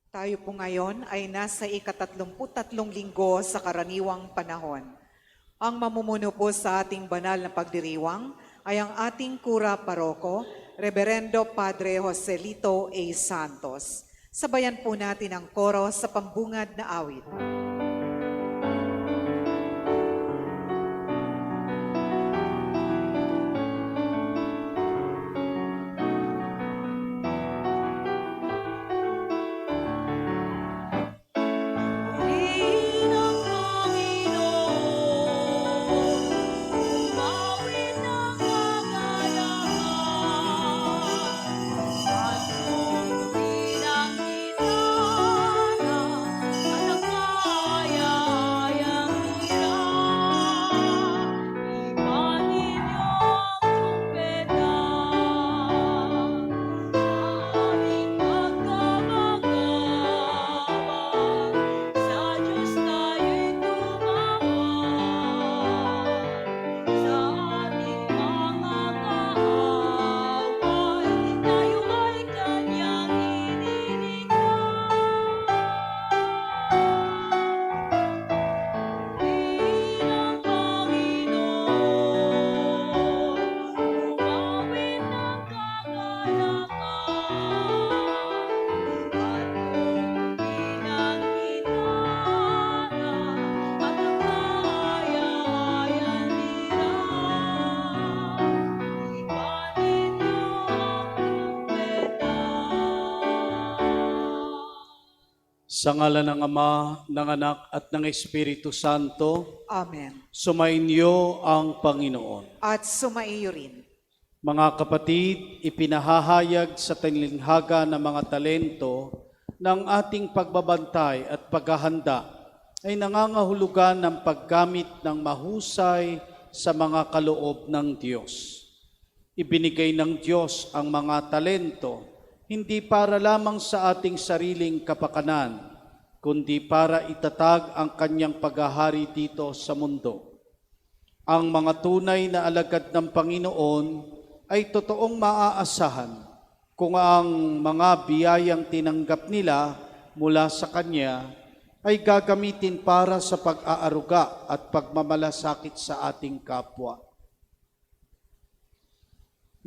Tayo po ngayon ay nasa ika-33 linggo sa karaniwang panahon. Ang mamumuno po sa ating banal na pagdiriwang ay ang ating kura paroko, Reverendo Padre Joselito A. Santos. Sabayan po natin ang koro sa pambungad na awit. Sa ngalan ng Ama, ng Anak, at ng Espiritu Santo, Amen. sumainyo ang Panginoon. At sumaiyo rin. Mga kapatid, ipinahahayag sa tinlinghaga ng mga talento ng ating pagbabantay at paghahanda ay nangangahulugan ng paggamit ng mahusay sa mga kaloob ng Diyos. Ibinigay ng Diyos ang mga talento hindi para lamang sa ating sariling kapakanan, kundi para itatag ang kanyang paghahari dito sa mundo. Ang mga tunay na alagad ng Panginoon ay totoong maaasahan kung ang mga biyayang tinanggap nila mula sa Kanya ay gagamitin para sa pag-aaruga at pagmamalasakit sa ating kapwa.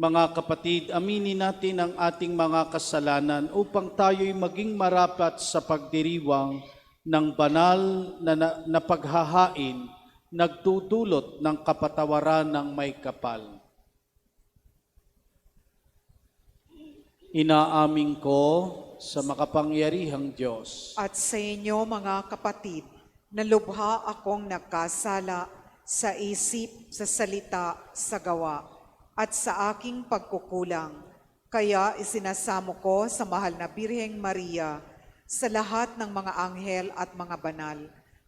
Mga kapatid, aminin natin ang ating mga kasalanan upang tayo'y maging marapat sa pagdiriwang ng banal na paghahain, nagdudulot ng kapatawaran ng may kapal. Inaamin ko sa makapangyarihang Diyos At sa inyo mga kapatid, na lubha akong nagkasala sa isip, sa salita, sa gawa, at sa aking pagkukulang. Kaya isinasamo ko sa mahal na Birheng Maria, sa lahat ng mga anghel at mga banal,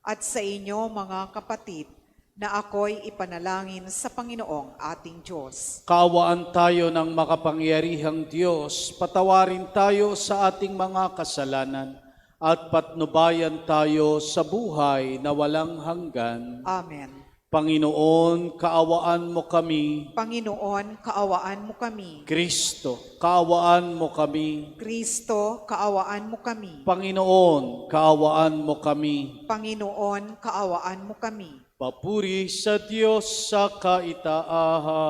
at sa inyo mga kapatid, na ako'y ipanalangin sa Panginoong ating Diyos. Kaawaan tayo ng makapangyarihang Diyos, patawarin tayo sa ating mga kasalanan, at patnubayan tayo sa buhay na walang hanggan. Amen. Panginoon, kaawaan mo kami. Panginoon, kaawaan mo kami. Kristo, kaawaan mo kami. Kristo, kaawaan mo kami. Panginoon, kaawaan mo kami. Panginoon, kaawaan mo kami. Papuri sa Diyos sa kaitaasan.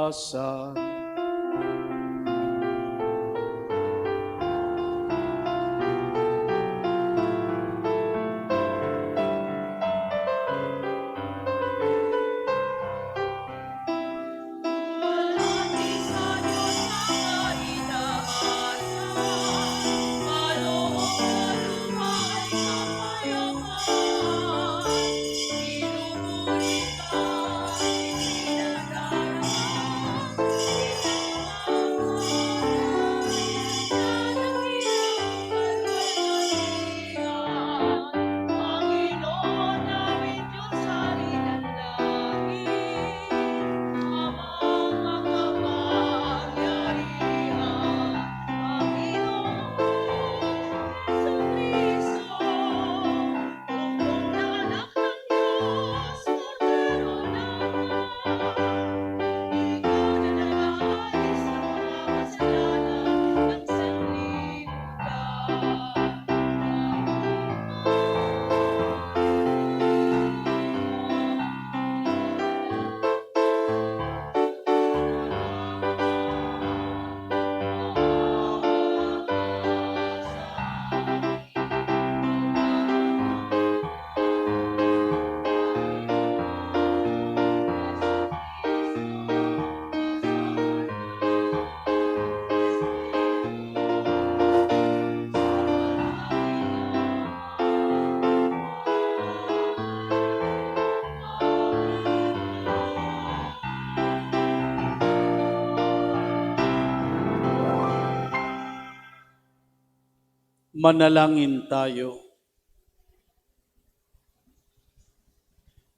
Manalangin tayo.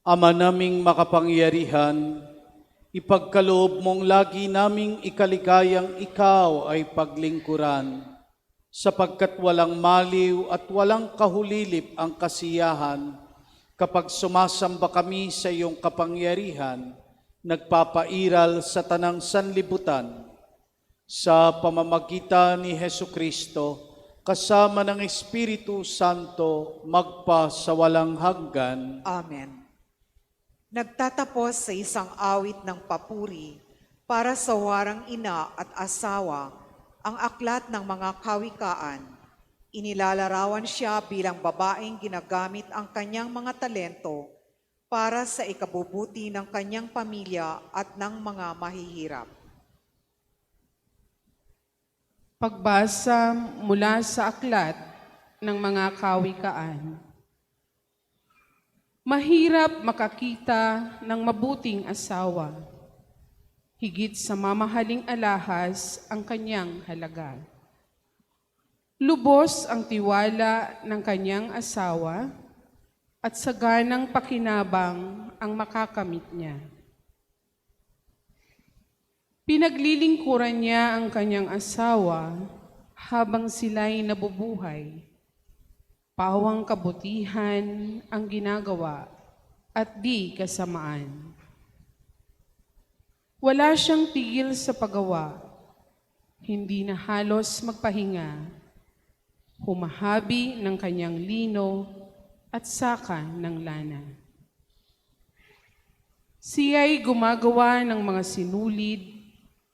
Ama naming makapangyarihan, ipagkaloob mong lagi naming ikaligayang ikaw ay paglingkuran, sapagkat walang maliw at walang kahulilip ang kasiyahan kapag sumasamba kami sa iyong kapangyarihan, nagpapairal sa tanang sanlibutan, sa pamamagitan ni Hesukristo, kasama ng Espiritu Santo, magpa sa walang hanggan. Amen. Nagtatapos sa isang awit ng papuri para sa warang ina at asawa ang aklat ng mga kawikaan. Inilalarawan siya bilang babaeng ginagamit ang kanyang mga talento para sa ikabubuti ng kanyang pamilya at ng mga mahihirap. Pagbasa mula sa aklat ng mga kawikaan. Mahirap makakita ng mabuting asawa. Higit sa mamahaling alahas ang kanyang halaga. Lubos ang tiwala ng kanyang asawa at saganang pakinabang ang makakamit niya. Pinaglilingkuran niya ang kanyang asawa habang sila'y nabubuhay. Pawang kabutihan ang ginagawa at di kasamaan. Wala siyang tigil sa paggawa, hindi na halos magpahinga. Humahabi ng kanyang lino at saka ng lana. Siya'y gumagawa ng mga sinulid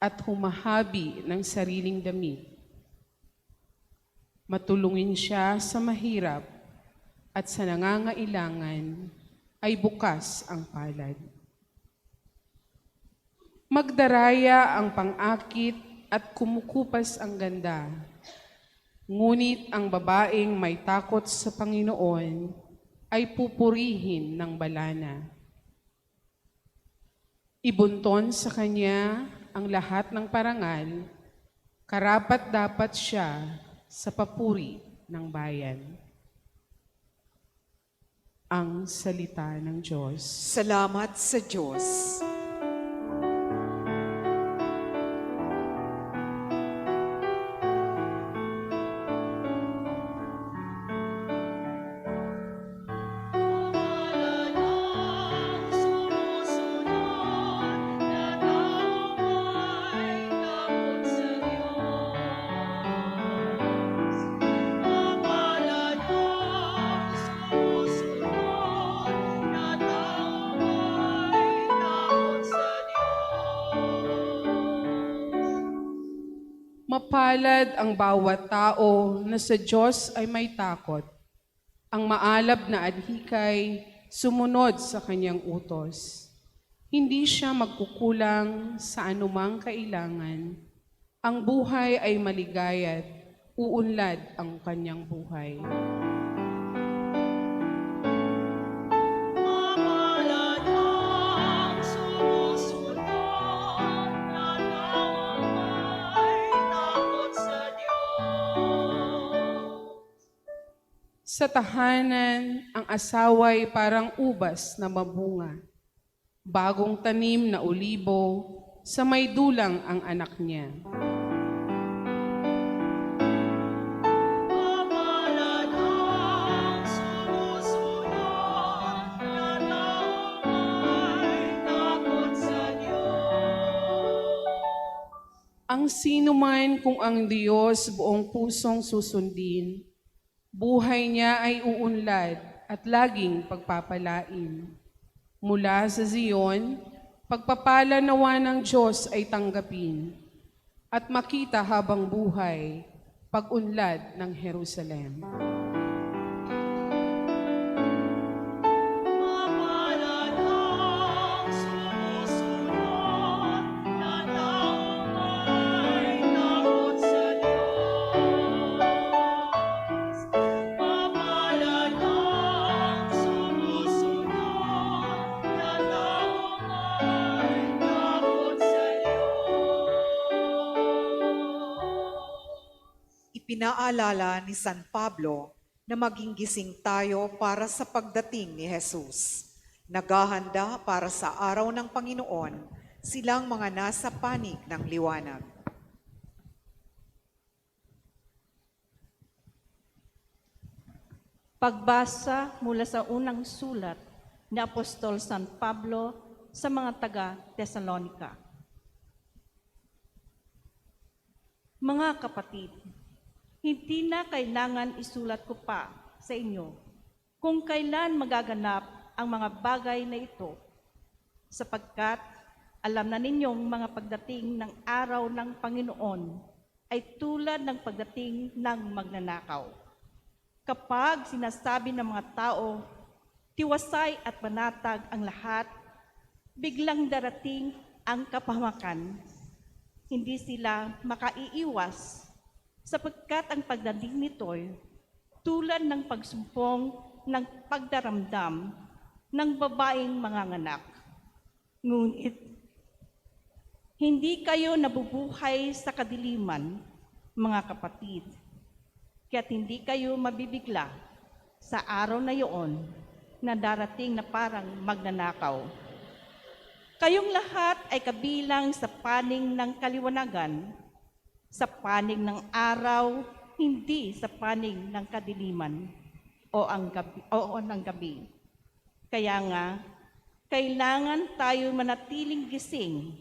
at humahabi ng sariling damit. Matulungin siya sa mahirap at sa nangangailangan ay bukas ang palad. Magdaraya ang pang-akit at kumukupas ang ganda. Ngunit ang babaeng may takot sa Panginoon ay pupurihin ng balana. Ibunton sa kanya ang lahat ng parangal, karapat-dapat siya sa papuri ng bayan. Ang salita ng Diyos. Salamat sa Diyos. Mapalad ang bawat tao na sa Diyos ay may takot. Ang maalab na adhikay sumunod sa kanyang utos. Hindi siya magkukulang sa anumang kailangan. Ang buhay ay maligaya't uunlad ang kanyang buhay. Sa tahanan, ang asawa'y parang ubas na mabunga. Bagong tanim na olibo, sa may dulang ang anak niya. Ang sinuman kung ang Diyos buong pusong susundin, buhay niya ay uunlad at laging pagpapalain. Mula sa Zion, pagpapala nawa ng Diyos ay tanggapin at makita habang buhay pag-unlad ng Jerusalem. Ipinaalala ni San Pablo na maging gising tayo para sa pagdating ni Jesus. Naghahanda para sa araw ng Panginoon silang mga nasa panig ng liwanag. Pagbasa mula sa unang sulat ni Apostol San Pablo sa mga taga-Tesalonica. Mga kapatid, hindi na kailangan isulat ko pa sa inyo kung kailan magaganap ang mga bagay na ito, sapagkat alam na ninyong mga pagdating ng araw ng Panginoon ay tulad ng pagdating ng magnanakaw. Kapag sinasabi ng mga tao, tiwasay at panatag ang lahat, biglang darating ang kapahamakan. Hindi sila makaiiwas sapagkat ang pagdating nito'y tulad ng pagsumpong ng pagdaramdam ng babaeng manganganak. Ngunit, hindi kayo nabubuhay sa kadiliman, mga kapatid, kaya't hindi kayo mabibigla sa araw na iyon na darating na parang magnanakaw. Kayong lahat ay kabilang sa panig ng kaliwanagan, sa panig ng araw, hindi sa panig ng kadiliman o ng gabi. Kaya nga, kailangan tayo manatiling gising,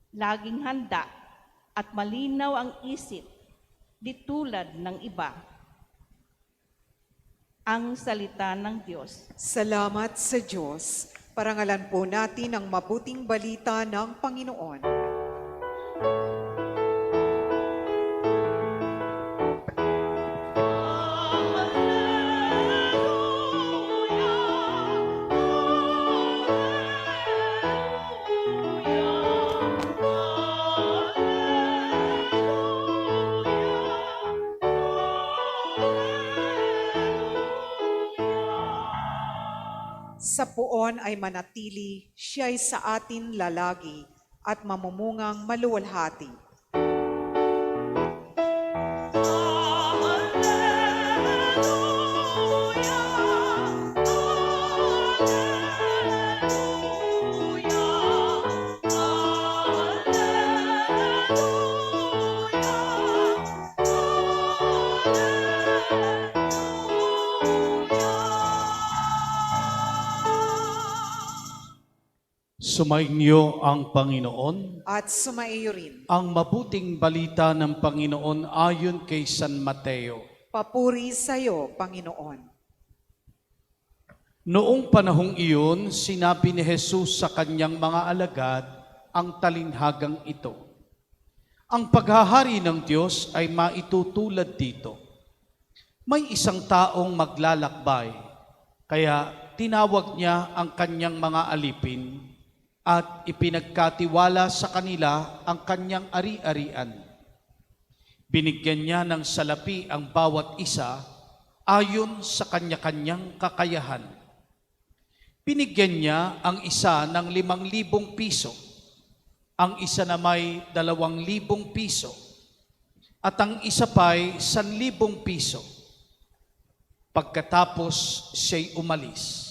laging handa at malinaw ang isip, di tulad ng iba. Ang salita ng Diyos. Salamat sa Diyos. Parangalan po natin ang mabuting balita ng Panginoon. Sa puon ay manatili, siya'y sa atin lalagi at mamumungang maluwalhati. Sumainyo ang Panginoon. At sumaiyo rin. Ang mabuting balita ng Panginoon ayon kay San Mateo. Papuri sa iyo, Panginoon. Noong panahong iyon, sinabi ni Jesus sa kanyang mga alagad ang talinghagang ito. Ang paghahari ng Diyos ay maitutulad dito. May isang taong maglalakbay, kaya tinawag niya ang kanyang mga alipin at ipinagkatiwala sa kanila ang kanyang ari-arian. Binigyan niya ng salapi ang bawat isa ayon sa kanya-kanyang kakayahan. Binigyan niya ang isa ng 5,000 piso, ang isa na may 2,000 piso, at ang isa pa'y 1,000 piso. Pagkatapos siya'y umalis.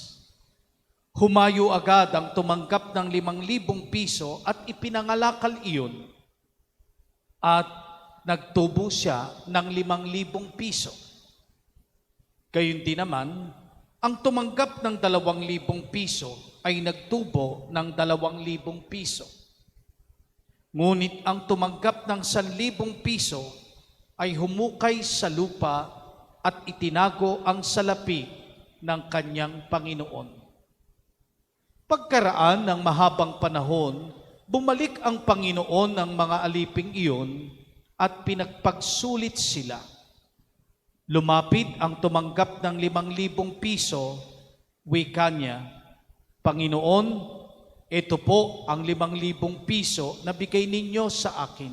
Humayo agad ang tumanggap ng 5,000 piso at ipinangalakal iyon at nagtubo siya ng 5,000 piso. Gayon din naman, ang tumanggap ng 2,000 piso ay nagtubo ng 2,000 piso. Ngunit ang tumanggap ng 1,000 piso ay humukay sa lupa at itinago ang salapi ng kanyang Panginoon. Pagkaraan ng mahabang panahon, bumalik ang Panginoon ng mga aliping iyon at pinagpagsulit sila. Lumapit ang tumanggap ng 5,000 piso, wika niya, Panginoon, ito po ang 5,000 piso na bigay ninyo sa akin.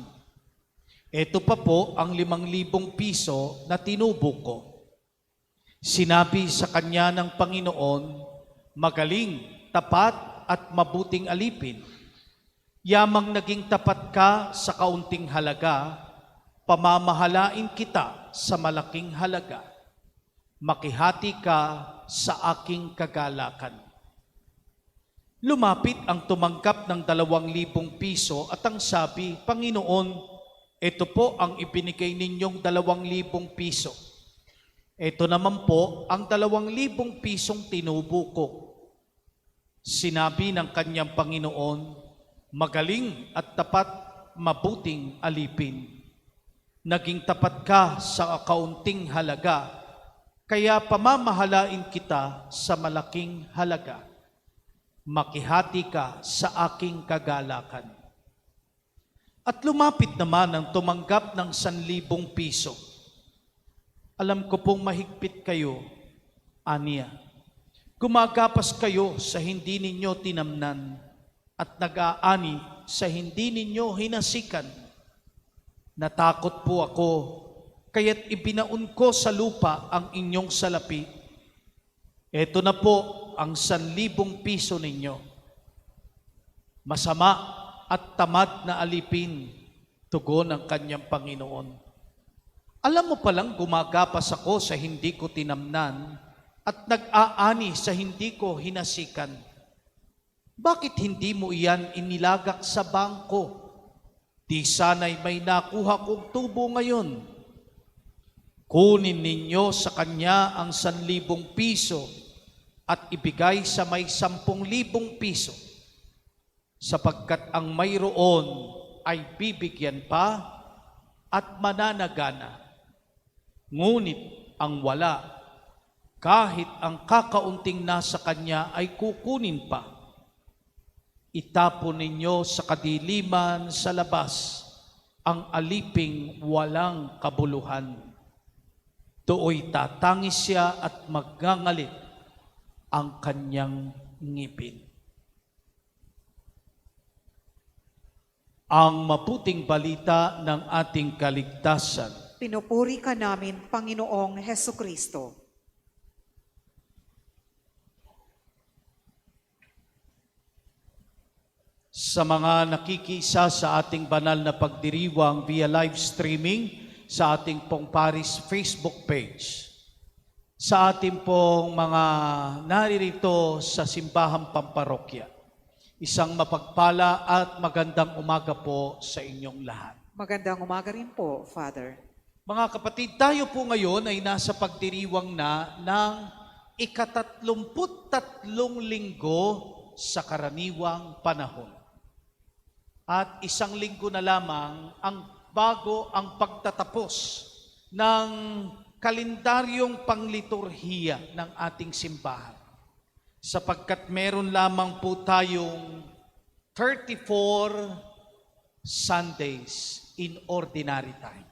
Ito pa po ang 5,000 piso na tinubo ko. Sinabi sa kanya ng Panginoon, magaling, tapat at mabuting alipin. Yamang naging tapat ka sa kaunting halaga, pamamahalain kita sa malaking halaga. Makihati ka sa aking kagalakan. Lumapit ang tumanggap ng 2,000 piso at ang sabi, Panginoon, ito po ang ibinigay ninyong 2,000 piso. Ito naman po ang 2,000 pisong tinubo ko. Sinabi ng kanyang Panginoon, magaling at tapat, mabuting alipin. Naging tapat ka sa kaunting halaga, kaya pamamahalain kita sa malaking halaga. Makihati ka sa aking kagalakan. At lumapit naman ang tumanggap ng 1,000 piso. Alam ko pong mahigpit kayo, aniya. Gumagapas kayo sa hindi ninyo tinamnan at nag-aani sa hindi ninyo hinasikan. Natakot po ako, kaya't ibinaon ko sa lupa ang inyong salapi. Ito na po ang 1,000 piso ninyo. Masama at tamad na alipin, tugon ng kanyang Panginoon. Alam mo palang gumagapas ako sa hindi ko tinamnan at nag-aani sa hindi ko hinasikan. Bakit hindi mo iyan inilagak sa bangko? Di sana'y may nakuha kong tubo ngayon. Kunin ninyo sa kanya ang 1,000 piso at ibigay sa may 10,000 piso, sapagkat ang mayroon ay bibigyan pa at mananagana. Ngunit ang wala, kahit ang kakaunting nasa kanya ay kukunin pa. Itapon ninyo sa kadiliman sa labas ang aliping walang kabuluhan. Dooy tatangis siya at magngangalit ang kanyang ngipin. Ang mabuting balita ng ating kaligtasan. Pinupuri ka namin, Panginoong Hesukristo. Sa mga nakikisa sa ating banal na pagdiriwang via live streaming sa ating pong Paris Facebook page, sa ating pong mga naririto sa Simbahang Pamparokya, isang mapagpala at magandang umaga po sa inyong lahat. Magandang umaga rin po, Father. Mga kapatid, tayo po ngayon ay nasa pagdiriwang na ng ika-33 linggo sa karaniwang panahon. At 1 linggo na lamang ang bago ang pagtatapos ng kalendaryong pangliturhiya ng ating simbahan. Sapagkat meron lamang po tayong 34 Sundays in ordinary time.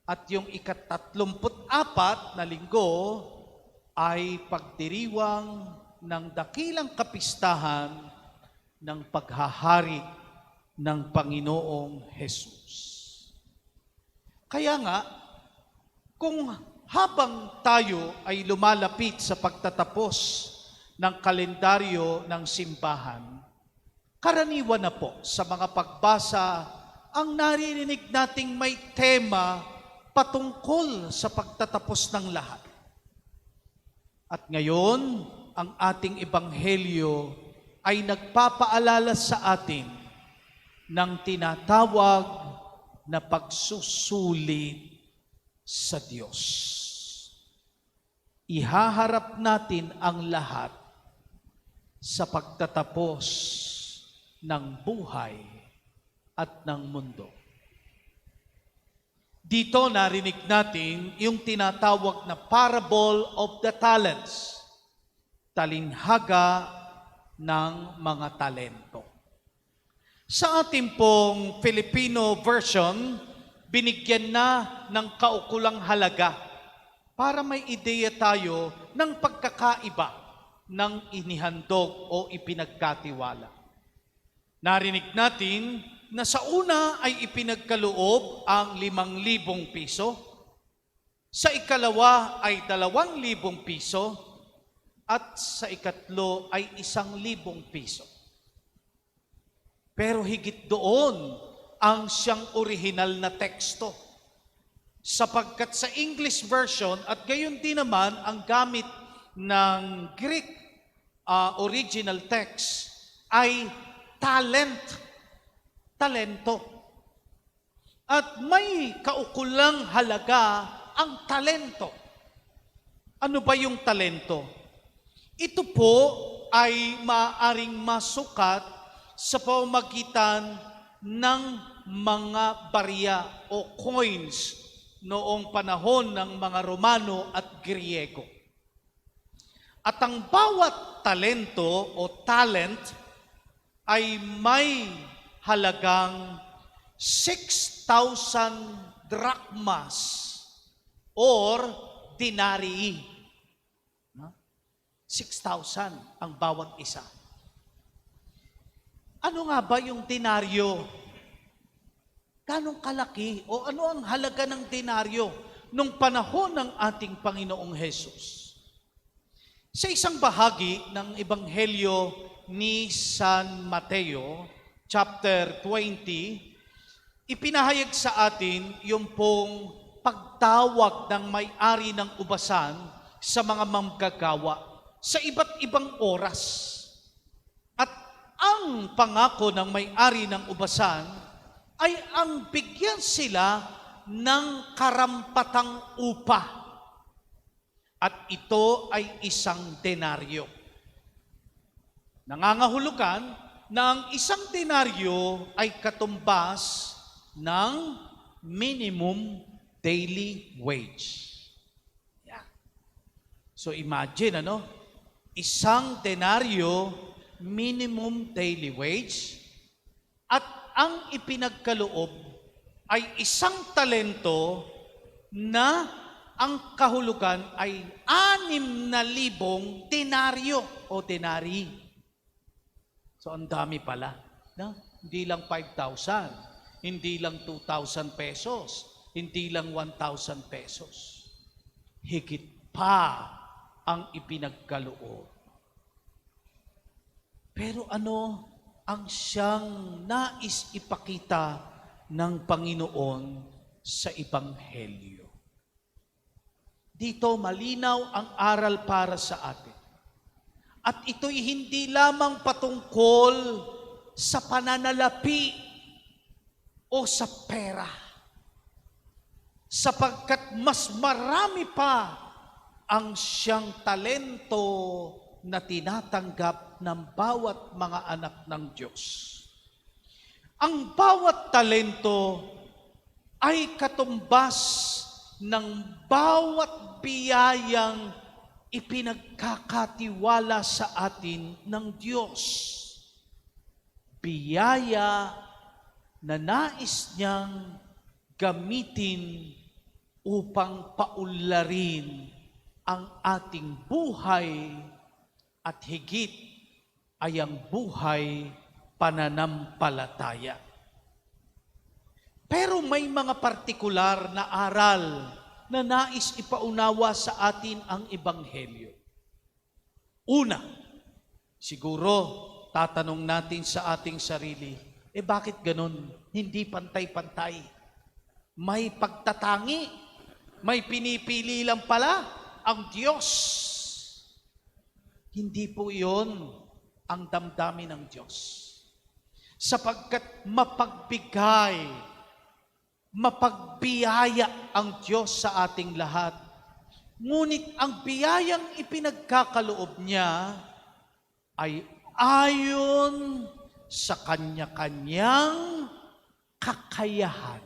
At yung ika-34 na linggo ay pagdiriwang ng dakilang kapistahan ng paghahari ng Panginoong Hesus. Kaya nga, kung habang tayo ay lumalapit sa pagtatapos ng kalendaryo ng simbahan, karaniwan na po sa mga pagbasa ang naririnig nating may tema patungkol sa pagtatapos ng lahat. At ngayon, ang ating ebanghelyo ay nagpapaalala sa atin ng tinatawag na pagsusulit sa Diyos. Ihaharap natin ang lahat sa pagtatapos ng buhay at ng mundo. Dito narinig natin yung tinatawag na parable of the talents, talinhaga ng mga talento. Sa ating pong Filipino version, binigyan na ng kaukulang halaga para may ideya tayo ng pagkakaiba ng inihandog o ipinagkatiwala. Narinig natin na sa una ay ipinagkaloob ang 5,000 piso, sa ikalawa ay 2,000 piso, at sa ikatlo ay 1,000 piso. Pero higit doon ang siyang orihinal na teksto. Sapagkat sa English version at gayon din naman ang gamit ng Greek original text ay talento. At may kaukulang halaga ang talento. Ano ba yung talento? Ito po ay maaaring masukat sa pamamagitan ng mga barya o coins noong panahon ng mga Romano at Griego. At ang bawat talento o talent ay may halagang 6,000 drachmas or denarii. 6,000 ang bawat isa. Ano nga ba yung denaryo? Ganong kalaki o ano ang halaga ng denaryo nung panahon ng ating Panginoong Hesus? Sa isang bahagi ng Ebanghelyo ni San Mateo, chapter 20, ipinahayag sa atin yung pong pagtawag ng may-ari ng ubasan sa mga manggagawa sa iba't ibang oras. At ang pangako ng may-ari ng ubasan ay ang bigyan sila ng karampatang upa. At ito ay isang denaryo. Nangangahulugan na ang isang denaryo ay katumbas ng minimum daily wage. Yeah. So imagine, isang denaryo, minimum daily wage, at ang ipinagkaloob ay isang talento na ang kahulugan ay 6,000 denaryo o denari. So ang dami pala. No? Hindi lang 5,000, hindi lang 2,000 pesos, hindi lang 1,000 pesos. Higit pa ang ipinagkaloob. Pero ano ang siyang nais ipakita ng Panginoon sa Ebanghelyo? Dito malinaw ang aral para sa atin. At ito'y hindi lamang patungkol sa pananalapi o sa pera. Sapagkat mas marami pa ang siyang talento na tinatanggap ng bawat mga anak ng Diyos. Ang bawat talento ay katumbas ng bawat biyayang ipinagkakatiwala sa atin ng Diyos. Biyaya na nais niyang gamitin upang paunlarin ang ating buhay at higit ay ang buhay pananampalataya. Pero may mga partikular na aral na nais ipaunawa sa atin ang Ebanghelyo. Una, siguro tatanong natin sa ating sarili, bakit ganun? Hindi pantay-pantay. May pagtatangi, may pinipili lang pala ang Diyos. Hindi po iyon ang damdamin ng Diyos. Sapagkat mapagbiyaya ang Diyos sa ating lahat. Ngunit ang biyayang ipinagkakaloob niya ay ayon sa kanya-kanyang kakayahan.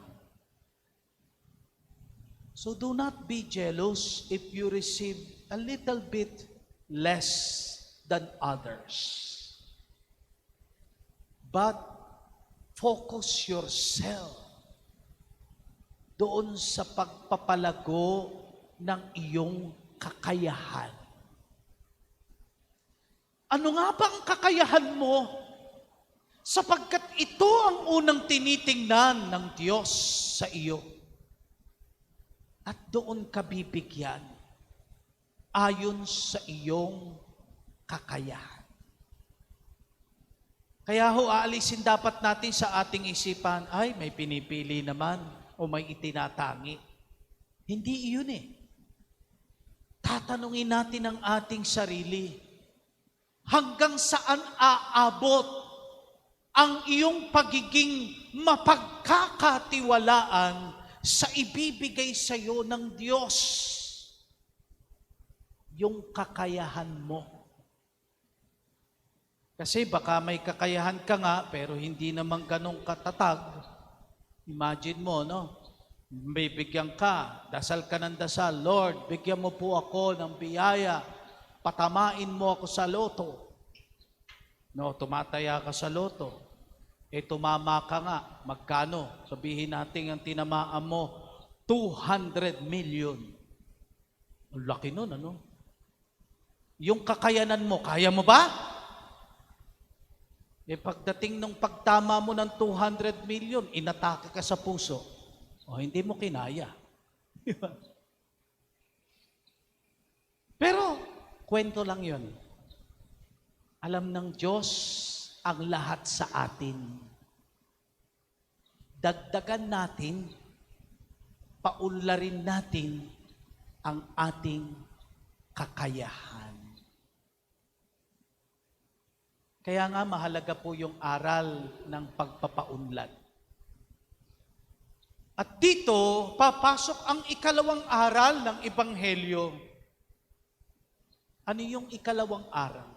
So do not be jealous if you receive a little bit less than others. But focus yourself doon sa pagpapalago ng iyong kakayahan. Ano nga ba ang kakayahan mo? Sapagkat ito ang unang tinitingnan ng Diyos sa iyo. At doon ka bibigyan ayon sa iyong kakayahan. Kaya aalisin dapat natin sa ating isipan, ay may pinipili naman o may itinatangi. Hindi iyon eh. Tatanungin natin ang ating sarili, hanggang saan aabot ang iyong pagiging mapagkakatiwalaan sa ibibigay sa iyo ng Diyos? Yung kakayahan mo. Kasi baka may kakayahan ka nga, pero hindi naman ganong katatag. Imagine mo, no? Bibigyan ka, dasal ka ng dasal, Lord, bigyan mo po ako ng biyaya, patamain mo ako sa loto. No, tumataya ka sa loto. Tumama ka nga, magkano? Sabihin natin ang tinamaan mo, 200 million. Ang laki nun, ano? Yung kakayanan mo, kaya mo ba? Pagdating nung pagtama mo ng 200 million, inatake ka sa puso. Hindi mo kinaya. Pero, kwento lang yon. Alam ng Diyos ang lahat sa atin. Dagdagan natin, paunlarin natin ang ating kakayahan. Kaya nga mahalaga po yung aral ng pagpapaunlad. At dito, papasok ang ikalawang aral ng Ebanghelyo. Ano yung ikalawang aral?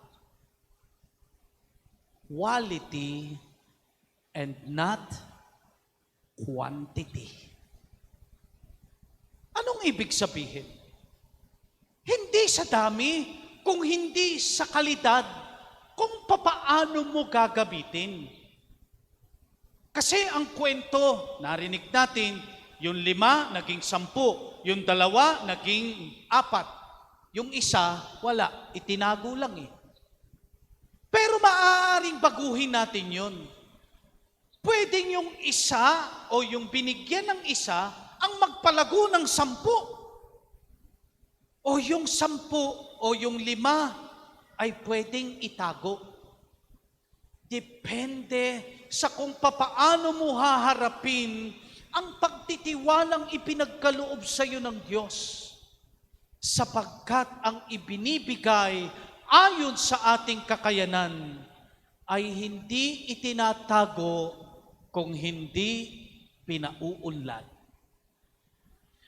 Quality and not quantity. Anong ibig sabihin? Hindi sa dami, kung hindi sa kalidad, kung papaano mo gagamitin. Kasi ang kwento, narinig natin, yung 5 naging 10, yung 2 naging 4, yung isa, wala, itinago lang eh. Pero maaaring baguhin natin yun. Pwedeng yung isa o yung binigyan ng isa ang magpalago ng 10. O yung 10 o yung 5 ay pwedeng itago. Depende sa kung papaano mo haharapin ang pagtitiwalang ipinagkaloob sa iyo ng Diyos. Sapagkat ang ibinibigay ayon sa ating kakayanan ay hindi itinatago kung hindi pinauunlad.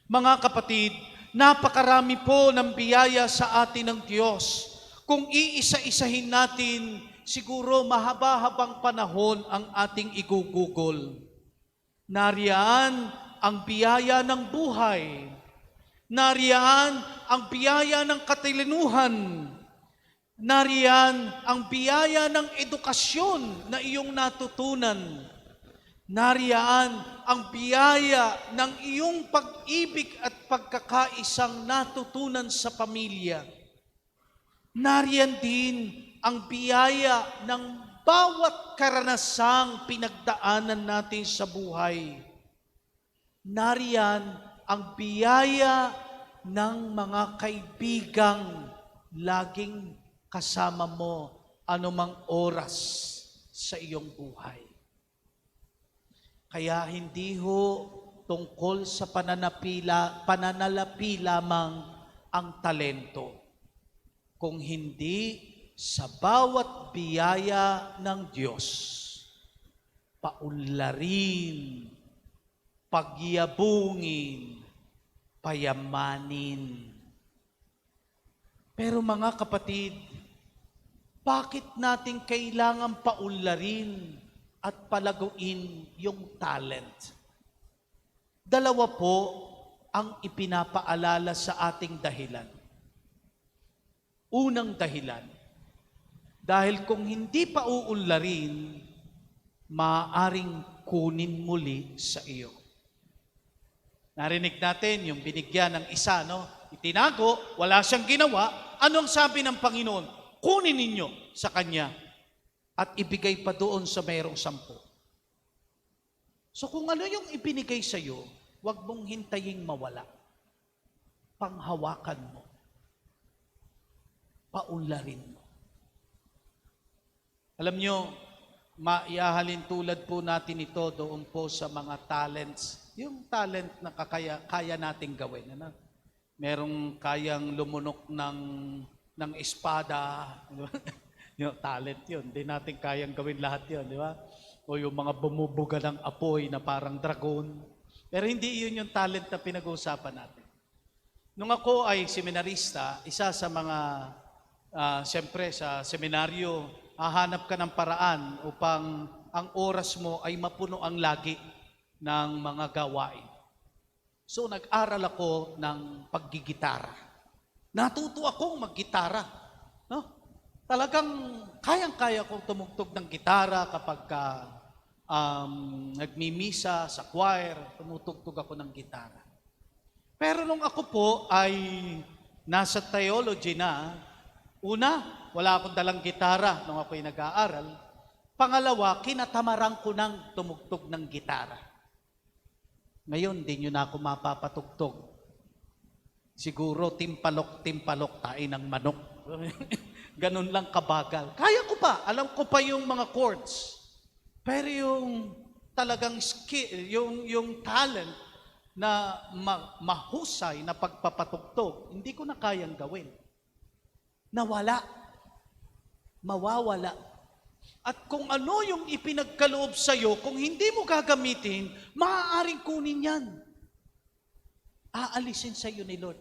Mga kapatid, napakarami po ng biyaya sa atin ng Diyos. Kung iisa-isahin natin, siguro mahaba-habang panahon ang ating igugugol. Nariyan ang biyaya ng buhay. Nariyan ang biyaya ng katilinuhan. Nariyan ang biyaya ng edukasyon na iyong natutunan. Nariyan ang biyaya ng iyong pag-ibig at pagkakaisang natutunan sa pamilya. Nariyan din ang biyaya ng bawat karanasang pinagdaanan natin sa buhay. Nariyan ang biyaya ng mga kaibigang laging kasama mo anumang oras sa iyong buhay. Kaya hindi ho tungkol sa pananalapi lamang ang talento, kung hindi sa bawat biyaya ng Diyos, paunlarin, pagyabungin, payamanin. Pero mga kapatid, bakit natin kailangan paunlarin at palaguin yung talent? Dalawa po ang ipinapaalala sa ating dahilan. Unang dahilan, dahil kung hindi pa uunlarin, maaaring kunin muli sa iyo. Narinig natin yung binigyan ng isa, no? Itinago, wala siyang ginawa. Anong sabi ng Panginoon? Kunin ninyo sa kanya at ibigay pa doon sa mayroong 10. So kung ano yung ibinigay sa iyo, huwag mong hintayin mawala. Panghawakan mo. Paunlarin mo. Alam nyo, maiahalin tulad po natin ito doon po sa mga talents. Yung talent na kaya nating gawin. Ano? Merong kayang lumunok ng espada. Di ba? Yung talent yun. Hindi natin kayang gawin lahat yun. Di ba? O yung mga bumubuga ng apoy na parang dragon. Pero hindi yun yung talent na pinag-uusapan natin. Nung ako ay seminarista, isa sa mga, siyempre sa seminaryo, hahanap ka ng paraan upang ang oras mo ay mapuno ang lagi ng mga gawain. So nag-aral ako ng paggigitara. Natuto akong maggitara. No? Talagang kayang-kaya kong tumugtog ng gitara kapag nagmimisa sa choir, tumutugtog ako ng gitara. Pero nung ako po ay nasa theology na, una, wala akong dalang gitara nung ako'y nag-aaral. Pangalawa, kinatamaran ko ng tumugtog ng gitara. Ngayon, di nyo na ako mapapatugtog. Siguro, timpalok, tayo ng manok. Ganun lang kabagal. Kaya ko pa, alam ko pa yung mga chords. Pero yung talagang skill, yung talent na mahusay na pagpapatugtog, hindi ko na kayang gawin. Nawala. Mawawala. At kung ano yung ipinagkaloob sa'yo, kung hindi mo gagamitin, maaaring kunin yan. Aalisin sa'yo ni Lord.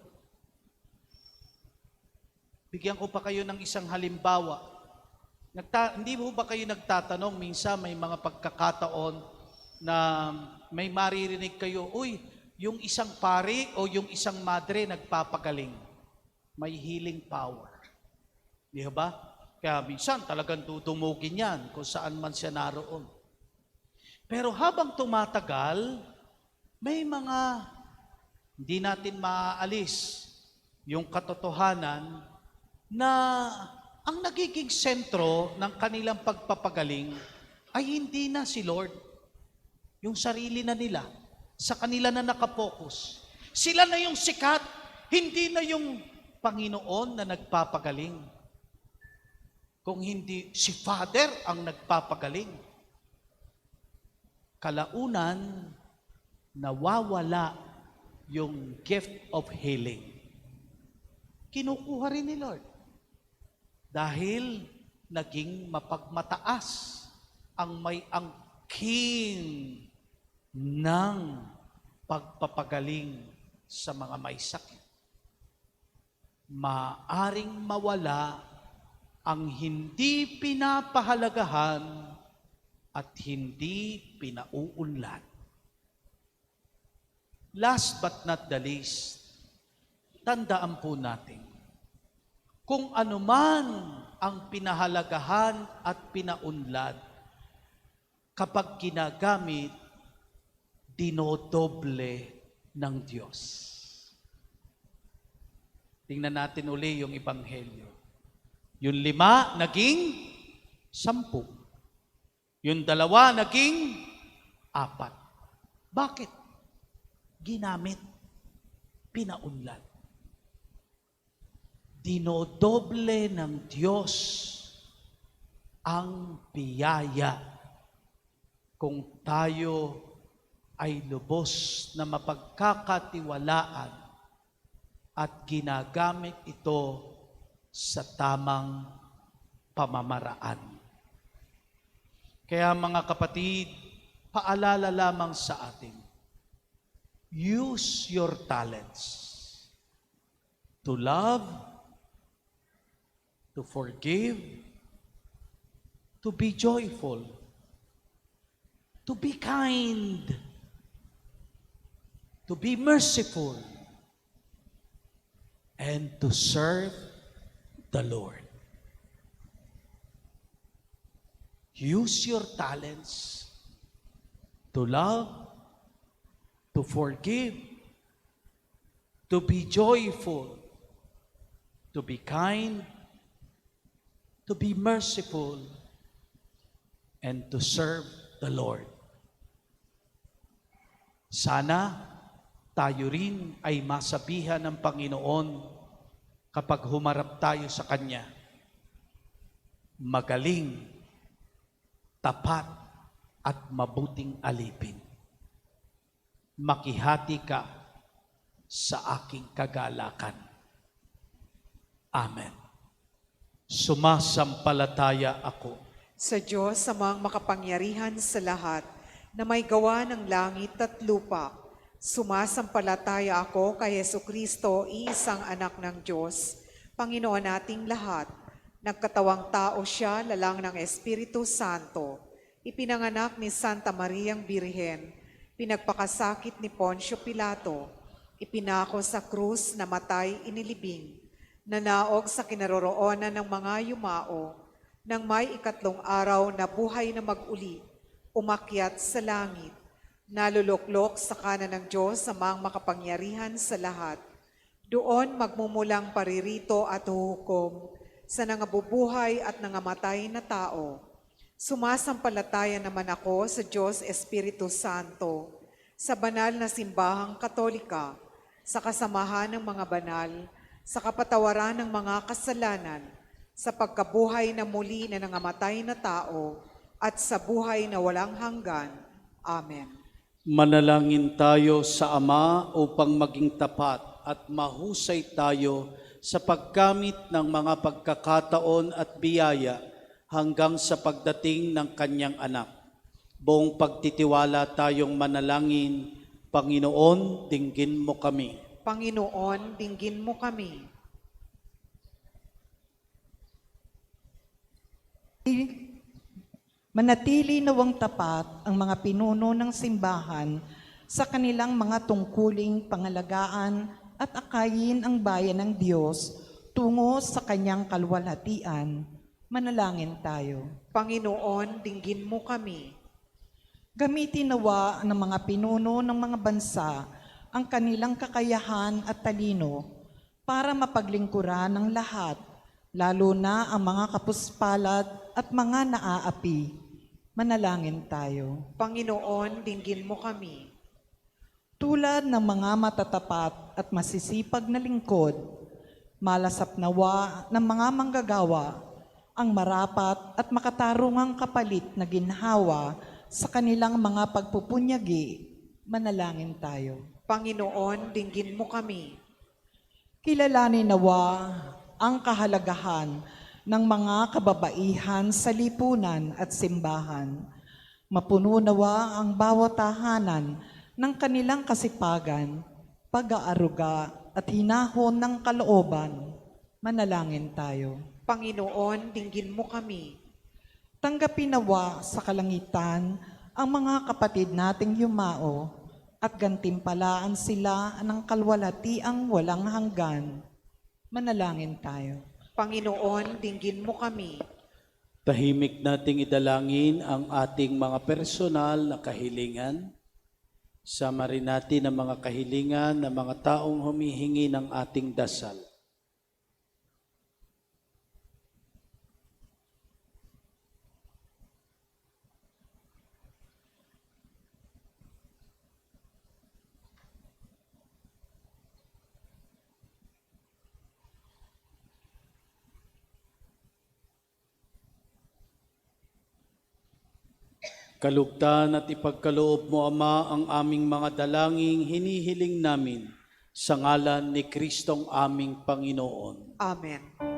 Bigyan ko pa kayo ng isang halimbawa. Hindi mo ba kayo nagtatanong, minsan may mga pagkakataon na may maririnig kayo, uy, yung isang pari o yung isang madre nagpapagaling. May healing power. Di ba? Kaya minsan talagang dudumugin yan kung saan man siya naroon. Pero habang tumatagal, may mga hindi natin maaalis yung katotohanan na ang nagiging sentro ng kanilang pagpapagaling ay hindi na si Lord. Yung sarili na nila, sa kanila na nakapokus. Sila na yung sikat, hindi na yung Panginoon na nagpapagaling. Kung hindi si Father ang nagpapagaling. Kalaunan, nawawala yung gift of healing. Kinukuha rin ni Lord. Dahil naging mapagmataas ang may angking ng pagpapagaling sa mga may sakit. Maaring mawala ang hindi pinapahalagahan at hindi pinauunlad. Last but not the least, tandaan po natin, kung anuman ang pinahalagahan at pinaunlad, kapag ginagamit, dinodoble ng Diyos. Tingnan natin uli yung Ebanghelyo. Yung 5, naging 10. Yung 2, naging 4. Bakit? Ginamit. Pinaunlad. Dinodoble ng Diyos ang biyaya kung tayo ay lubos na mapagkakatiwalaan at ginagamit ito sa tamang pamamaraan. Kaya mga kapatid, paalala lamang sa atin, use your talents to love, to forgive, to be joyful, to be kind, to be merciful, and to serve the Lord. Use your talents to love, to forgive, to be joyful, to be kind, to be merciful, and to serve the Lord. Sana tayo rin ay masabihan ng Panginoon kapag humarap tayo sa Kanya, magaling, tapat, at mabuting alipin. makihati ka sa aking kagalakan. Amen. Sumasampalataya ako Sa Diyos amang makapangyarihan sa lahat, na may gawa ng langit at lupa. Sumasampalataya ako kay Jesucristo, iisang anak ng Diyos, Panginoon nating lahat. Nagkatawang tao siya, lalang ng Espiritu Santo. Ipinanganak ni Santa Mariang Birhen, pinagpakasakit ni Poncio Pilato, ipinako sa krus, namatay, inilibing, nanaog sa kinaroroonan ng mga yumao, nang may ikatlong araw na buhay na mag-uli, umakyat sa langit, naluluklok sa kanan ng Diyos amang makapangyarihan sa lahat. Doon magmumulang paririto at huhukom sa nangabubuhay at nangamatay na tao. Sumasampalataya naman ako sa Diyos Espiritu Santo, sa banal na simbahang katolika, sa kasamahan ng mga banal, sa kapatawaran ng mga kasalanan, sa pagkabuhay na muli na nangamatay na tao, at sa buhay na walang hanggan. Amen. Manalangin tayo sa Ama upang maging tapat at mahusay tayo sa paggamit ng mga pagkakataon at biyaya hanggang sa pagdating ng kanyang anak. Buong pagtitiwala tayong manalangin, Panginoon, dinggin mo kami. Panginoon, dinggin mo kami. Manatili nawang tapat ang mga pinuno ng simbahan sa kanilang mga tungkuling pangalagaan at akayin ang bayan ng Diyos tungo sa kanyang kalwalhatian. Manalangin tayo. Panginoon, dinggin mo kami. Gamitin nawa ng mga pinuno ng mga bansa ang kanilang kakayahan at talino para mapaglingkuran ng lahat, lalo na ang mga kapuspalad at mga naaapi. Manalangin tayo. Panginoon, dinggin mo kami. Tulad ng mga matatapat at masisipag na lingkod, malasap nawa ng mga manggagawa ang marapat at makatarungang kapalit na ginhawa sa kanilang mga pagpupunyagi. Manalangin tayo. Panginoon, dinggin mo kami. Kilalanin nawa ang kahalagahan ng mga kababaihan sa lipunan at simbahan. Mapuno nawa ang bawat tahanan ng kanilang kasipagan, pag-aaruga at hinahon ng kalooban. Manalangin tayo. Panginoon, dinggin mo kami. Tanggapin nawa sa kalangitan ang mga kapatid nating yumao at gantimpalaan sila ng kalwalhatiang walang hanggan. Manalangin tayo. Panginoon, dinggin mo kami. Tahimik nating idalangin ang ating mga personal na kahilingan. Sama rin natin ang mga kahilingan ng mga taong humihingi ng ating dasal. Kalugtan at ipagkaloob mo, Ama, ang aming mga dalangin hinihiling namin sa ngalan ni Kristong aming Panginoon. Amen.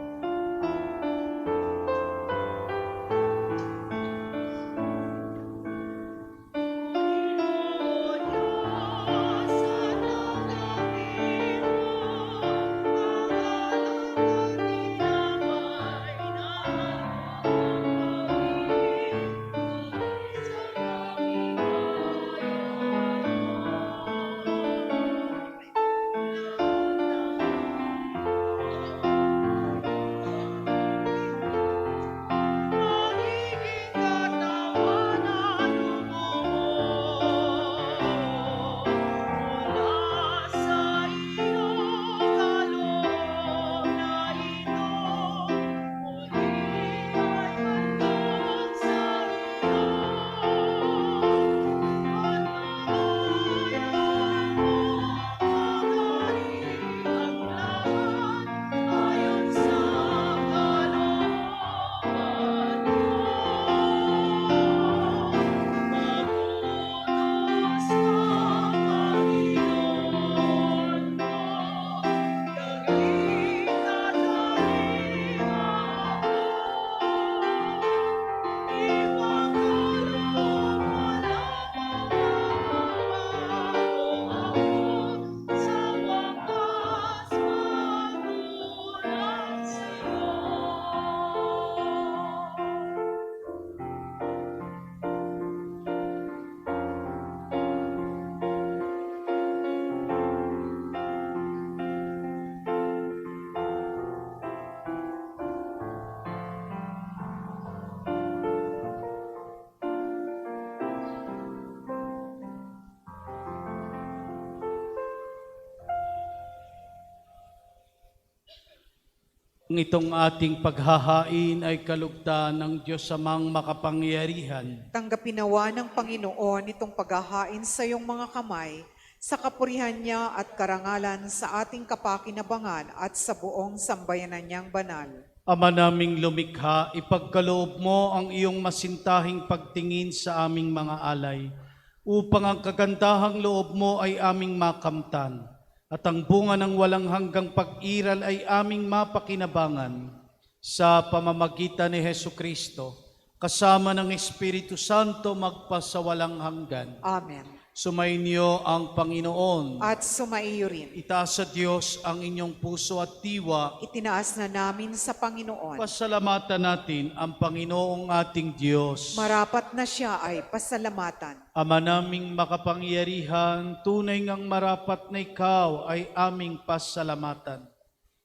Itong ating paghahain ay kalugdan ng Diyos amang makapangyarihan. Tanggapin nawa ng Panginoon itong paghahain sa iyong mga kamay, sa kapurihan niya at karangalan sa ating kapakinabangan at sa buong sambayanan niyang banal. Ama naming lumikha, ipagkaloob mo ang iyong masintahing pagtingin sa aming mga alay, upang ang kagandahang loob mo ay aming makamtan, at ang bunga ng walang hanggang pag-iral ay aming mapakinabangan sa pamamagitan ni Hesukristo, kasama ng Espiritu Santo magpasawalang hanggan. Amen. Sumainyo ang Panginoon. At sumaiyo rin. Itaas sa Diyos ang inyong puso at diwa. Itinaas na namin sa Panginoon. Pasalamatan natin ang Panginoong ating Diyos. Marapat na siya ay pasalamatan. Ama naming makapangyarihan, tunay ngang marapat na ikaw ay aming pasalamatan.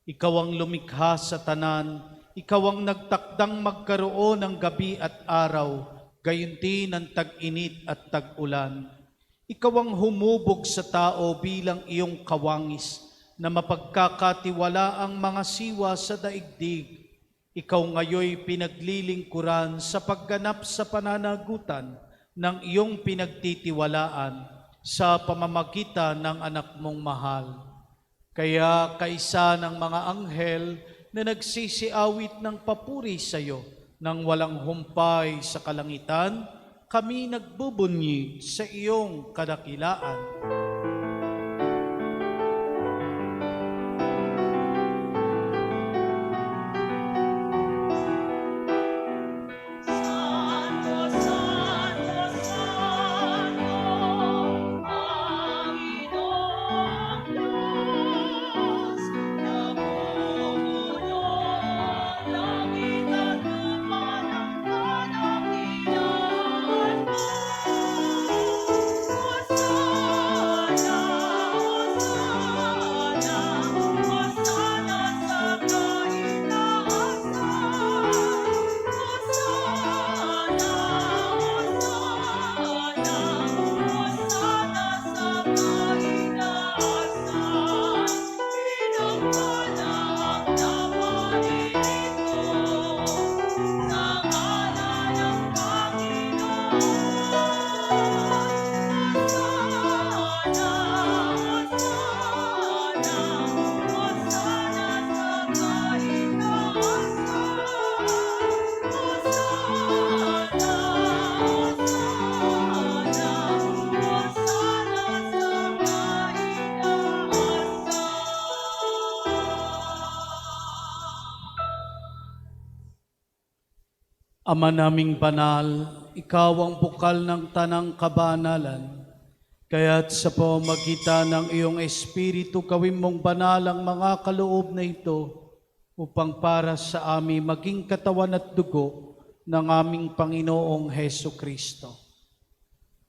Ikaw ang lumikha sa tanan, ikaw ang nagtakdang magkaroon ng gabi at araw, gayon din ang tag-init at tag-ulan. Ikaw ang humubog sa tao bilang iyong kawangis na mapagkakatiwala ang mga siwa sa daigdig. Ikaw ngayoy pinaglilingkuran sa pagganap sa pananagutan ng iyong pinagtitiwalaan sa pamamagitan ng anak mong mahal. Kaya kaisa ng mga anghel na nagsisiawit ng papuri sa iyo nang walang humpay sa kalangitan, kami nagbubunyi sa iyong kadakilaan. Ama naming banal, ikaw ang bukal ng tanang kabanalan. Kaya't sa pamamagitan ng iyong Espiritu, gawin mong banal ang mga kaloob na ito upang para sa amin maging katawan at dugo ng aming Panginoong Heso Kristo.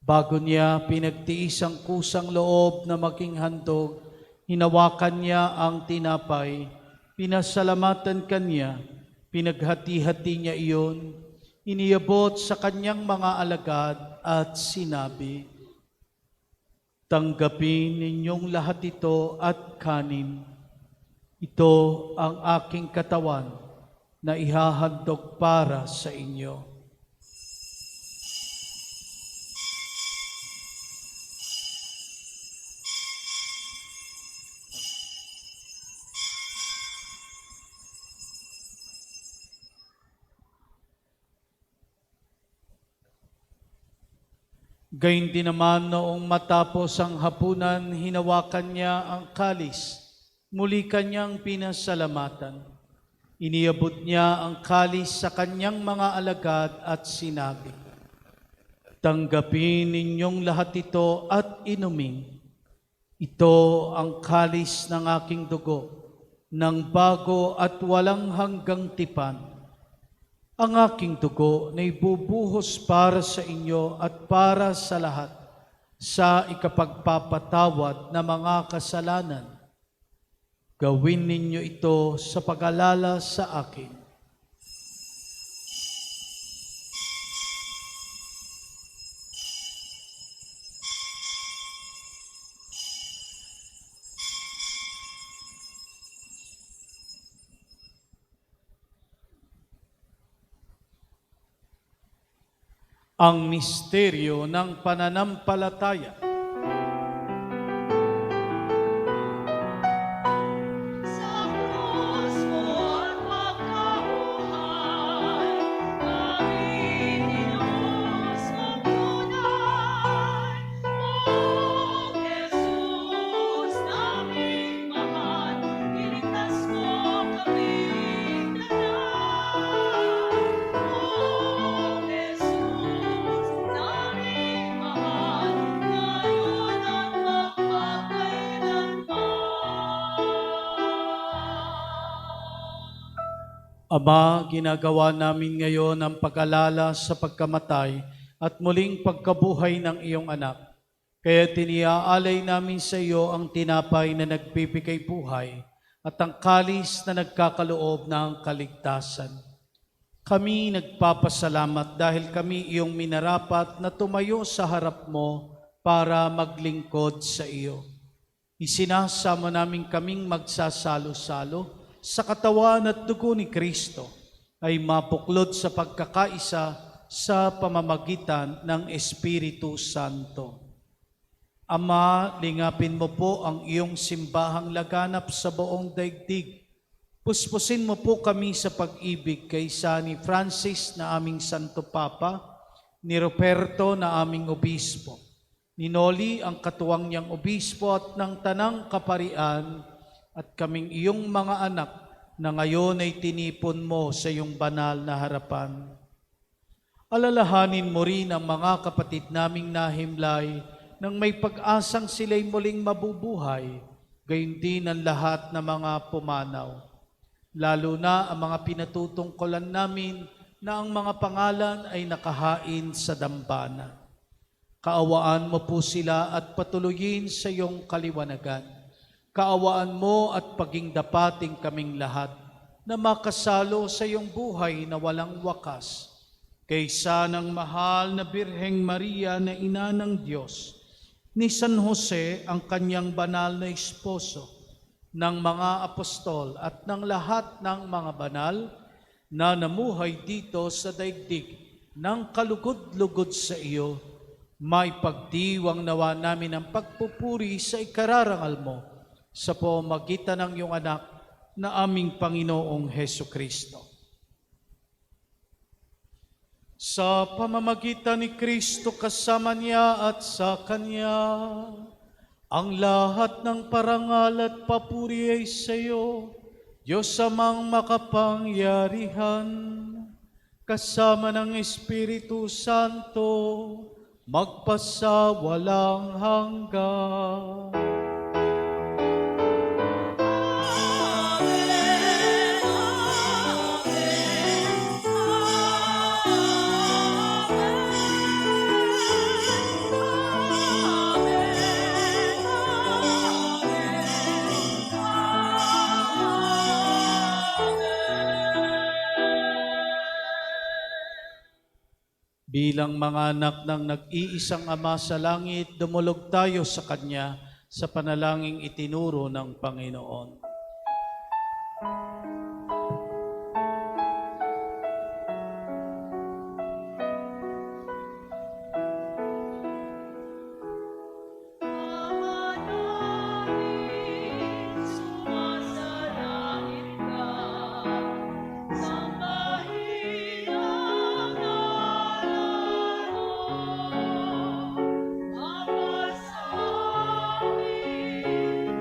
Bago niya pinagtiis ang kusang loob na maging handog, hinawakan niya ang tinapay, pinasalamatan kanya, pinaghati-hati niya iyon, iniabot sa kanyang mga alagad at sinabi, "Tanggapin ninyong lahat ito at kanin. Ito ang aking katawan na ihahandog para sa inyo." Gayun din naman noong matapos ang hapunan, hinawakan niya ang kalis. Muli kanyang pinasalamatan. Iniabot niya ang kalis sa kanyang mga alagad at sinabi, "Tanggapin ninyong lahat ito at inumin. Ito ang kalis ng aking dugo, ng bago at walang hanggang tipan. Ang aking dugo na ibubuhos para sa inyo at para sa lahat sa ikapagpapatawad na mga kasalanan. Gawin ninyo ito sa pag-alala sa akin." Ang misteryo ng pananampalataya. Sa krus mo at pagkabuhay, aming Diyos mong tunay. O Jesus, naming mahal, iligtas mo kaming lahat. O Jesus, naming mahal, ngayon at magpakailanman. Ama, ginagawa namin ngayon ang pag-alala sa pagkamatay at muling pagkabuhay ng iyong anak. Kaya tiniaalay namin sa iyo ang tinapay na nagbibigay buhay at ang kalis na nagkakaloob ng kaligtasan. Kami nagpapasalamat dahil kami iyong minarapat na tumayo sa harap mo para maglingkod sa iyo. Isinasama namin kaming magsasalo-salo sa katawan at dugo ni Kristo ay mapuklod sa pagkakaisa sa pamamagitan ng Espiritu Santo. Ama, lingapin mo po ang iyong simbahang laganap sa buong daigdig. Puspusin mo po kami sa pag-ibig kaysa ni Francis na aming Santo Papa, ni Roberto na aming Obispo, ni Noli ang katuwang niyang Obispo at ng Tanang Kaparian, at kaming iyong mga anak na ngayon ay tinipon mo sa iyong banal na harapan. Alalahanin mo rin ang mga kapatid naming nahimlay nang may pag-asang sila'y muling mabubuhay, gayon din ang lahat ng mga pumanaw. Lalo na ang mga pinatutungkulan namin na ang mga pangalan ay nakahain sa dambana. Kaawaan mo po sila at patuloyin sa iyong kaliwanagan. Kaawaan mo at paging dapating kaming lahat na makasalo sa iyong buhay na walang wakas. Kaysa ng mahal na Birheng Maria na ina ng Diyos, ni San Jose ang kanyang banal na esposo, ng mga apostol at ng lahat ng mga banal na namuhay dito sa daigdig ng kalugod-lugod sa iyo, may pagdiwang nawa namin ang pagpupuri sa ikararangal mo sa pamamagitan ng iyong anak na aming Panginoong Hesukristo. Sa pamamagitan ni Kristo kasama niya at sa Kanya, ang lahat ng parangal at papuri ay sa iyo, Diyos amang makapangyarihan, kasama ng Espiritu Santo, magpasawalang hanggan. Bilang mga anak ng nag-iisang Ama sa langit, dumulog tayo sa Kanya sa panalangin itinuro ng Panginoon. Ama namin, sumasalangit ka, sambahin ang ngalan mo. Mapasawin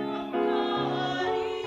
ang kaharian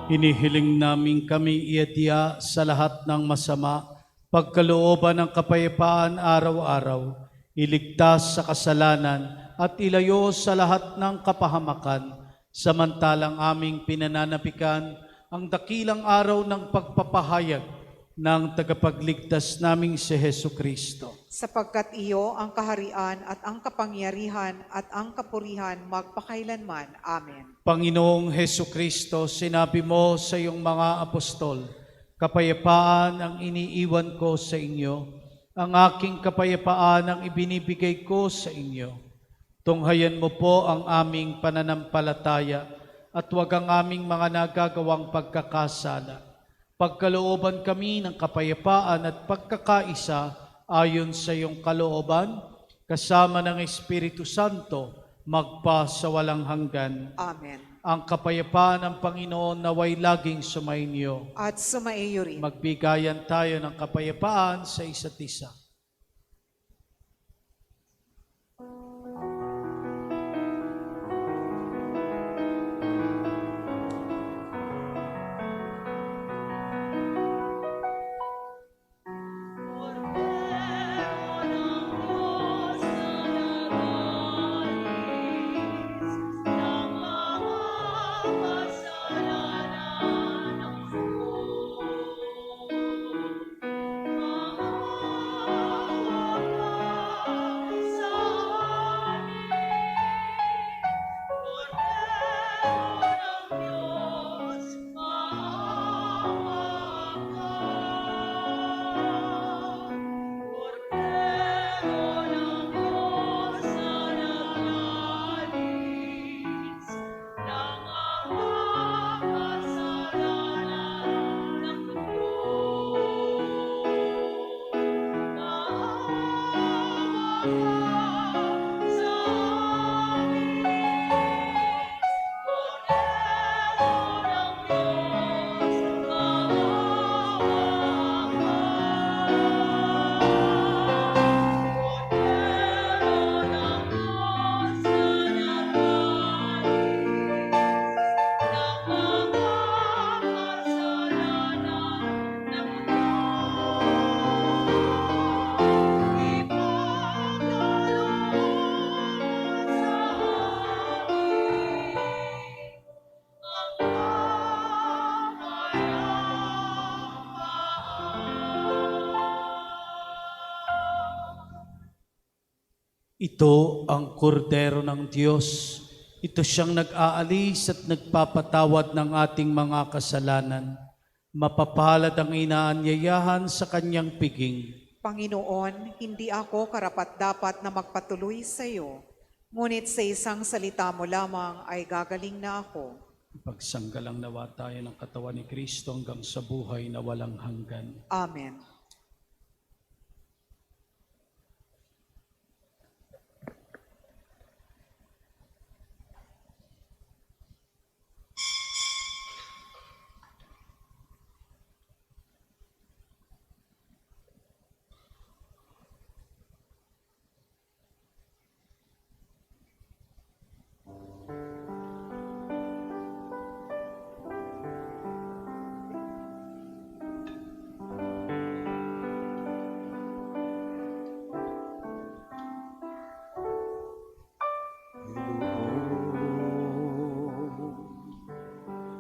Inihiling namin kami iadya sa lahat ng masama, pagkalooban ng kapayapaan araw-araw, iligtas sa kasalanan at ilayo sa lahat ng kapahamakan, samantalang aming pinananapikan ang dakilang araw ng pagpapahayag ng tagapagligtas naming si Hesu Kristo. Sapagkat iyo ang kaharian at ang kapangyarihan at ang kapurihan magpakailanman. Amen. Panginoong Hesu Kristo, sinabi mo sa iyong mga apostol, kapayapaan ang iniiwan ko sa inyo, ang aking kapayapaan ang ibinibigay ko sa inyo. Tunghayan mo po ang aming pananampalataya at huwag ang aming mga nagagawang pagkakasala. Pagkalooban kami ng kapayapaan at pagkakaisa ayon sa iyong kalooban, kasama ng Espiritu Santo, magpa sa walang hanggan. Amen. Ang kapayapaan ng Panginoon naway laging sumainyo. At sumaiyo rin. Magbigayan tayo ng kapayapaan sa isa't isa. Ito ang kordero ng Diyos. Ito siyang nag-aalis at nagpapatawad ng ating mga kasalanan. Mapapalad ang inaanyayahan sa kanyang piging. Panginoon, hindi ako karapat-dapat na magpatuloy sa iyo, ngunit sa isang salita mo lamang ay gagaling na ako. Pagsanggalang nawa tayo ng katawan ni Kristo hanggang sa buhay na walang hanggan. Amen.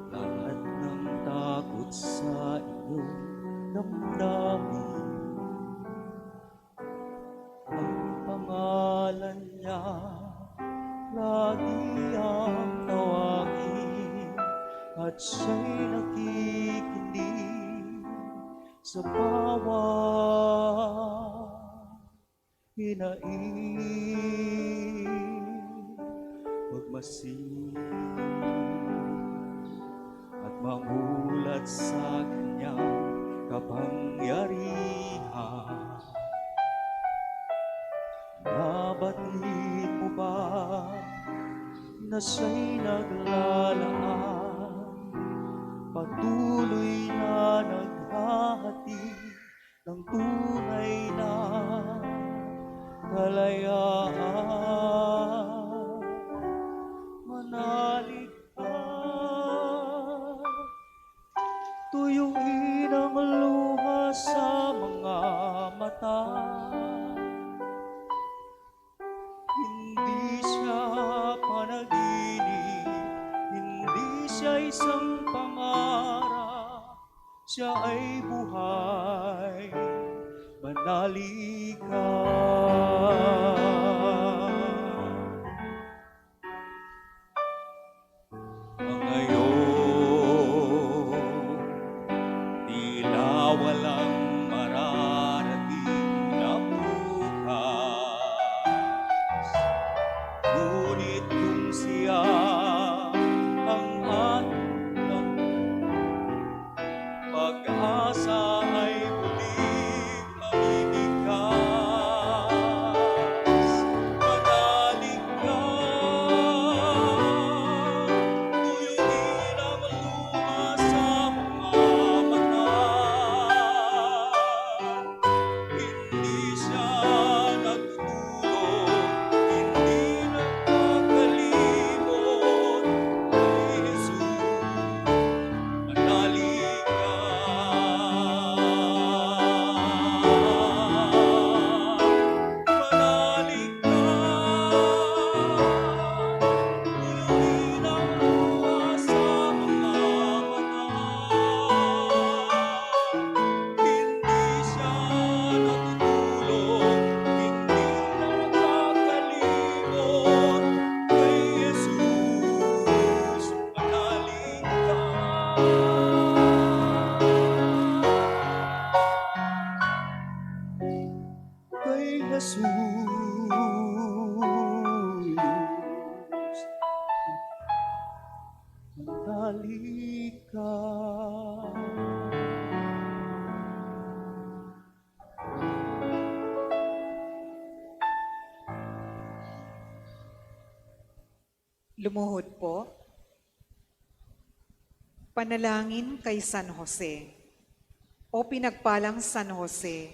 Lahat ng takot sa iyong damdamin, ang pangalan niya lagi ang tawagin, at siya'y nakikinig sa bawat hinaing. Magmasid at mamulat sa kanyang kapangyarihan. Nabatid mo ba na siya'y naglalaan, patuloy na naghahatid ng tunay na kalayaan? Manalig ka, isang pangarap, siya ay buhay, manali ka. Ngayon, tila walang mararating na bukas. Ngunit kung siya ang ating pag-asa ay muling mamimikas. Manalig ka, tuyuin ang luha sa mga mata. Hindi siya natutulog, hindi nakakalimot kay Jesus. Manalig ka. Manalig ka. Tuyuin ang luha sa mga mata. Hindi siya natutulog, hindi nakakalimot kay Jesus. Manalig ka. Kay Jesus, manalig ka. Lumuhod po. Panalangin kay San Jose. O pinagpalang San Jose,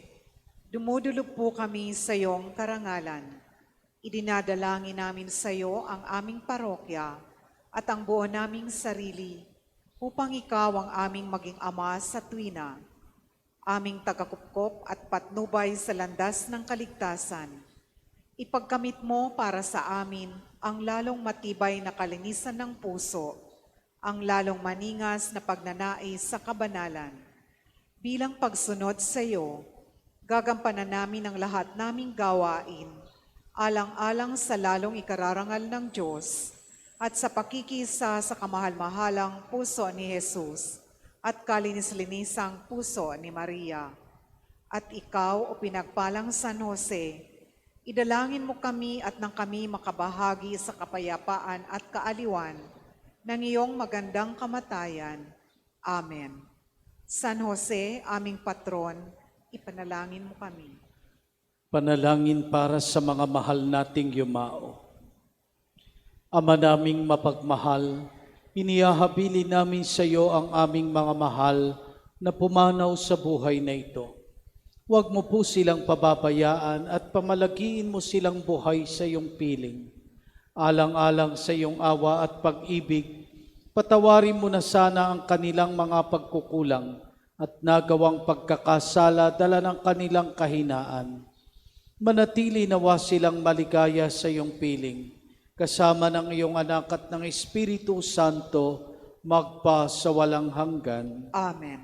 dumudulog po kami sa iyong karangalan. Idinadalangin namin sa iyo ang aming parokya at ang buo naming sarili upang ikaw ang aming maging ama sa tuwina, aming tagakupkop at patnubay sa landas ng kaligtasan. Ipagkamit mo para sa amin ang lalong matibay na kalinisan ng puso, ang lalong maningas na pagnanais sa kabanalan. Bilang pagsunod sa iyo, gagampanan namin ang lahat naming gawain, alang-alang sa lalong ikararangal ng Diyos at sa pakikisa sa kamahal-mahalang puso ni Jesus at kalinis-linisang puso ni Maria. At ikaw, o pinagpalang San Jose, idalangin mo kami at nang kami makabahagi sa kapayapaan at kaaliwan ng iyong magandang kamatayan. Amen. San Jose, aming patron, ipanalangin mo kami. Panalangin para sa mga mahal nating yumao. Ama naming mapagmahal, inihahabili namin sa iyo ang aming mga mahal na pumanaw sa buhay na ito. Huwag mo po silang pababayaan at pamalagiin mo silang buhay sa iyong piling. Alang-alang sa iyong awa at pag-ibig, patawarin mo na sana ang kanilang mga pagkukulang at nagawang pagkakasala dala ng kanilang kahinaan. Manatili nawa silang maligaya sa iyong piling, kasama ng iyong anak at ng Espiritu Santo, magpa sa walang hanggan. Amen.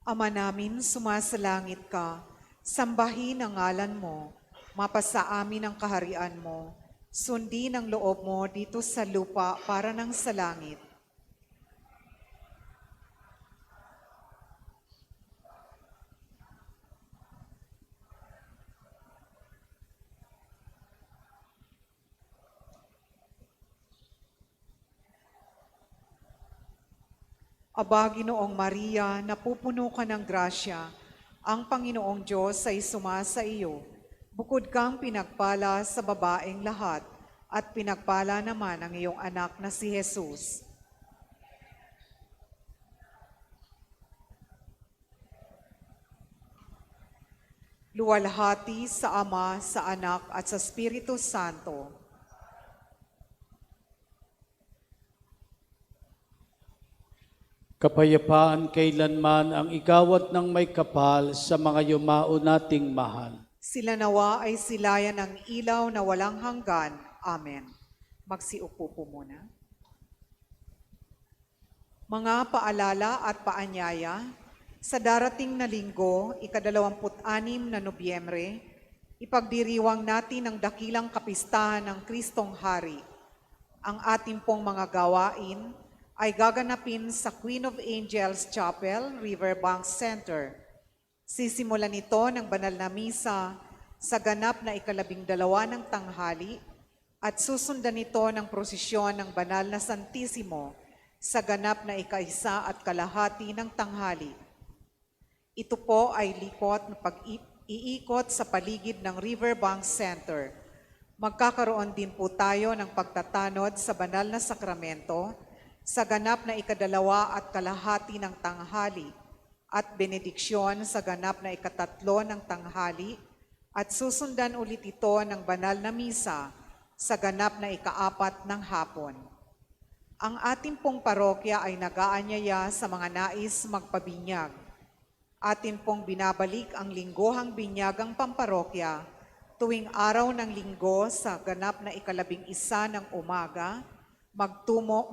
Ama namin, sumasalangit ka, sambahin ang ngalan mo, mapasa amin ang kaharian mo, sundin ang loob mo dito sa lupa para ng sa langit. Aba, Ginoong Maria, napupuno ka ng grasya, ang Panginoong Diyos ay sumasa iyo. Bukod kang pinagpala sa babaeng lahat, at pinagpala naman ang iyong anak na si Jesus. Luwalhati sa Ama, sa Anak, at sa Espiritu Santo. Kapayapaan kailanman ang igawat ng may kapal sa mga yumao nating mahal. Sila nawa ay silayan ng ilaw na walang hanggan. Amen. Magsiupo po muna. Mga paalala at paanyaya, sa darating na linggo, ika-26 na Nobyembre, ipagdiriwang natin ang dakilang kapistahan ng Kristong Hari. Ang ating pong mga gawain ay gaganapin sa Queen of Angels Chapel, Riverbank Center. Sisimulan ito ng banal na misa sa ganap na ika-12 ng tanghali at susundan ito ng prosesyon ng banal na Santisimo sa ganap na ika-1 at kalahati ng tanghali. Ito po ay likot na pag-iikot sa paligid ng Riverbank Center. Magkakaroon din po tayo ng pagtatanod sa banal na sakramento sa ganap na ika-2 at kalahati ng tanghali at benediksyon sa ganap na ika-3 ng tanghali at susundan ulit ito ng banal na misa sa ganap na ika-4 ng hapon. Ang ating pong parokya ay nag-aanyaya sa mga nais magpabinyag. Atin pong binabalik ang linggohang binyagang pamparokya tuwing araw ng linggo sa ganap na ika-11 ng umaga,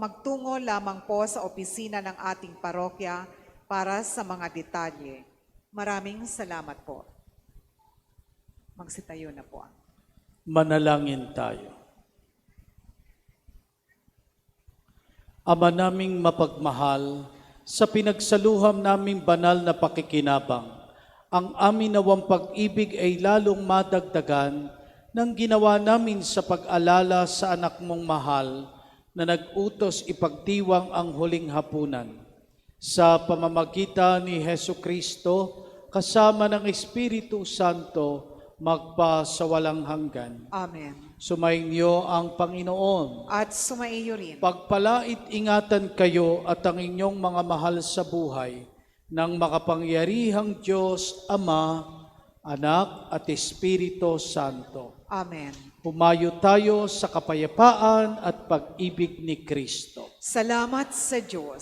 magtungo lamang po sa opisina ng ating parokya para sa mga detalye. Maraming salamat po. Magsitayo na po. Manalangin tayo. Ama naming mapagmahal, sa pinagsaluham naming banal na pakikinabang, ang amin nawang pag-ibig ay lalong madagdagan ng ginawa namin sa pag-alala sa anak mong mahal na nag-utos ipagdiwang ang huling hapunan. Sa pamamagitan ni Hesu Kristo, kasama ng Espiritu Santo, magpa sa walang hanggan. Amen. Sumainyo ang Panginoon. At sumaiyo rin. Pagpalait ingatan kayo at ang inyong mga mahal sa buhay ng makapangyarihang Diyos, Ama, Anak at Espiritu Santo. Amen. Pumayo tayo sa kapayapaan at pag-ibig ni Kristo. Salamat sa Diyos.